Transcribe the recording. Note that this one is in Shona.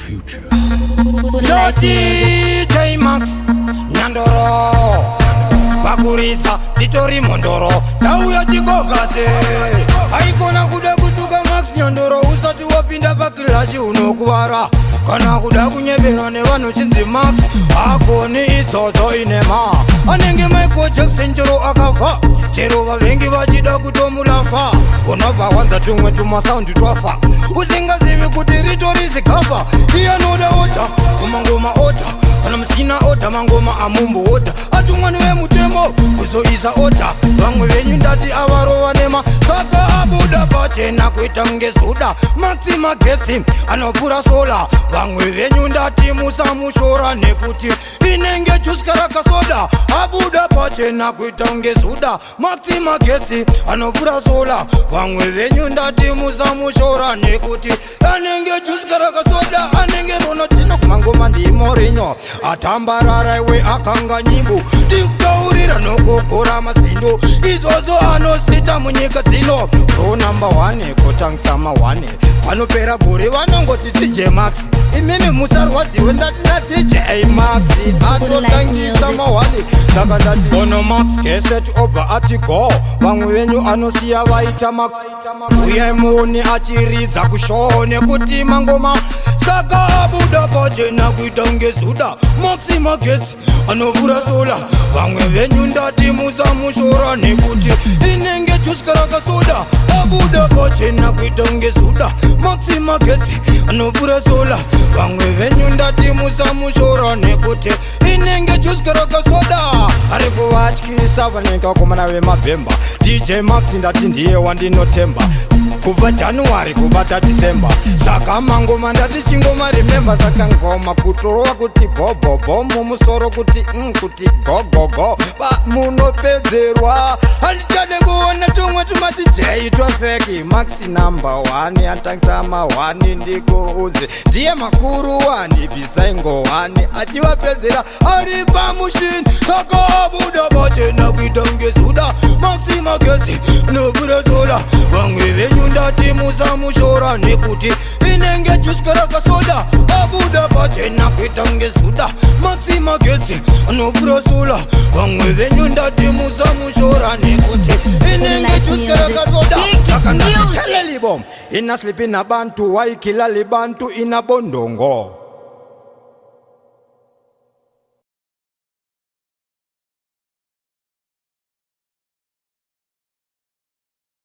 future. DJ Max Nyandoro Bakuritsa Titori Mondoro Tauya chikogase Haikona kuda kutuka Max Nyandoro Usati wapinda pakilashi unokuwara Kana kuda kunyebera nevano chinzi Max Akoni itsotso inema Anenge Michael Jackson chero akafa Chero vavengi vachida kutomulafa Unobva wanza tumwe tumasaundi twafa Usingazivi kuti ritori zikava Iyanoda ota kumangoma ota Kana msina ota mangoma amumbu ota Atungwani we mutemo kuzoiza ota Vamwe venyu ndati avarova nema Saka abuda pachena kuita ngesuda Maxi Magetsi anofura sola Vamwe venyu ndati musamushora Nekuti inenge chuskaraka soda Abuda pachena kuita ngesuda Maxi Magetsi anofura sola Vamwe venyu ndati musamushora Nekuti anenge chuskaraka soda Anenge ronotino kumangoma ndi morinyo Atambarara iwe akanga nyimbo Tikutaurira nokokora masindo Izozo anosita munyika dzino Pro number 1 kotangisama 1 Vanopera gore vanongoti DJ Max Imimi musarwadziwe ndatina DJ Max Atotangisa mawani Saka ndati Ono Max keset oba atiko Vamwe venyu anosiya vaita Uya muone achiridza kushone kuti mangoma Saka abuda pachena kuita ngesuda Maxi Magetsi anovura sola Vamwe venyu ndati musamushora Nekuti inenge chuskaraka soda Abuda pachena kuita ngesuda Maxi Magetsi anovura sola Vamwe venyu ndati musamushora Nekuti inenge chuskaraka soda Aripo vatyisa vanenge vakomana vemabhemba DJ Max ndati ndiye wandinotemba Kubva January kubata December Saka mangoma ndati chingoma remember Saka ngoma kutorwa kuti bobobo Mumusoro kuti kuti gogogo Munopedzerwa Handichade kuona tumwe tumati J twafeki Maxi number 1 Antangisa ma 1 ndikuuze Ndiye makuru 1 Bisaingo 1 Achivapedzera ari pamushini Saka abuda pachena kuita ngesuda Maxi Magetsi nobura sola Vamwe venyu ndati musamushora Nekuti inenge chuskaraka soda Abuda pachena kuita ngesuda Maxi Magetsi nobura sola Vamwe venyu ndati musamushora Nekuti inenge chuskaraka soda Saka ndati keleli bom Ina sleep ina bantu waikila libantu ina bondongo